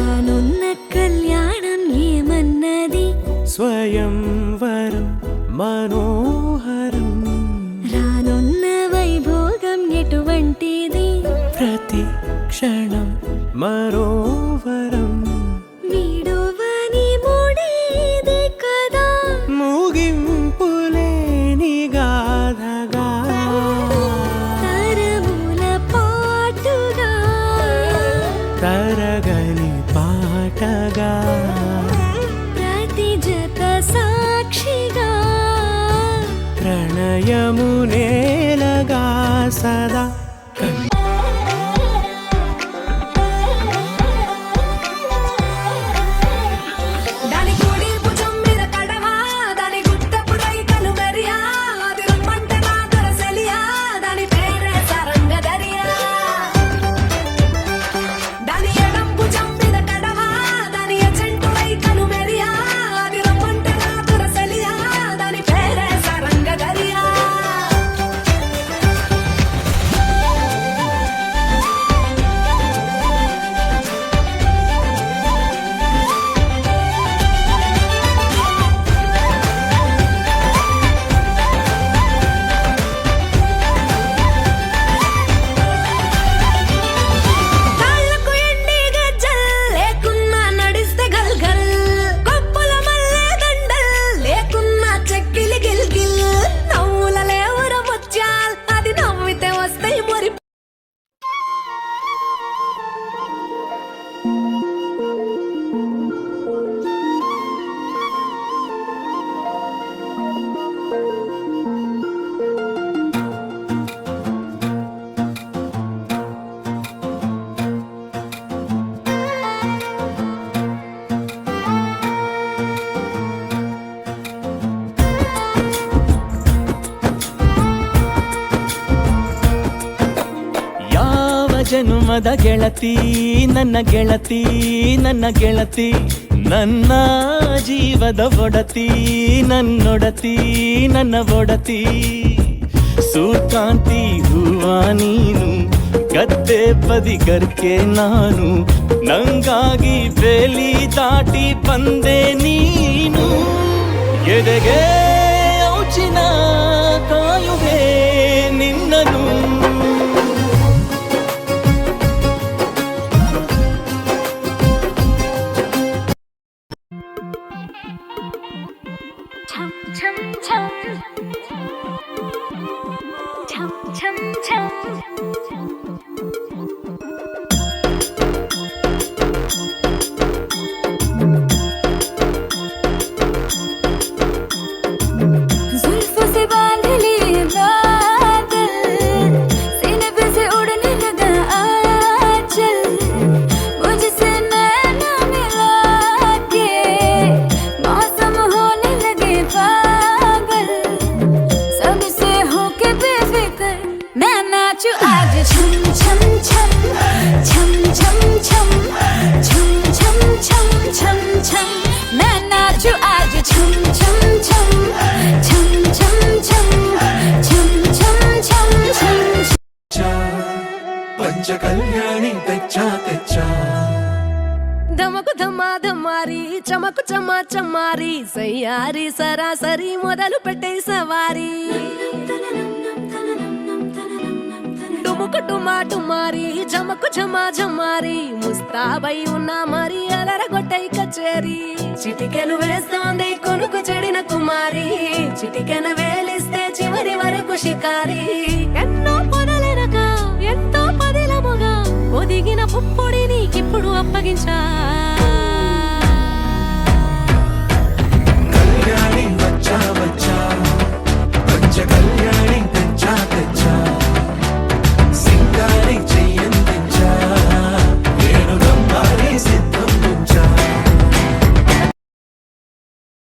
రానున్న కళ్యాణం ఏమన్నది స్వయంవరం మనోహరం రానున్న వైభోగం ఎటువంటిది ప్రతి క్షణం మరోవరం వీడువని మూడేది కదా ముగింపులేని గాథగా తరముల పాటుగా తరగని పాటగా ప్రతి జత సాక్షిగా ప్రణయము నేలగా సదా ಜನುಮದ ಗೆಳತಿ ನನ್ನ ಗೆಳತಿ ನನ್ನ ಗೆಳತಿ ನನ್ನ ಜೀವದ ಒಡತಿ ನನ್ನೊಡತಿ ನನ್ನ ಒಡತಿ ಸೂರ್ಕಾಂತಿ ಹೂವ ನೀನು ಗದ್ದೆ ಬದಿಗರ್ಕೆ ನಾನು ನಂಗಾಗಿ ಬೇಲಿ ದಾಟಿ ಬಂದೆ ನೀನು ಎದೆಗೆ ಔಚಿನ ಕಾಯುವೆ ನಿನ್ನನು కళ్యాణి తెచ్చా తెచ్చా ధమకు ధమా ధమారి చమకు చమా చమారి సయ్యారి సరాసరి మొదలు పెట్టే సవారి డుముకు టుమా టుమారి చమకు చమా జమారి ముస్తాబై ఉన్నా మరి అలరగొట్టై కచేరి చిటికెను వేస్తోంది కొనుకు చెడిన కుమారి చిటికెను వేలిస్తే చివరి వరకు షికారి ఎన్నో పొదలెనక ఎంతో పదిలముగా ఒదిగిన పుప్పొడి నీకిప్పుడు అప్పగించా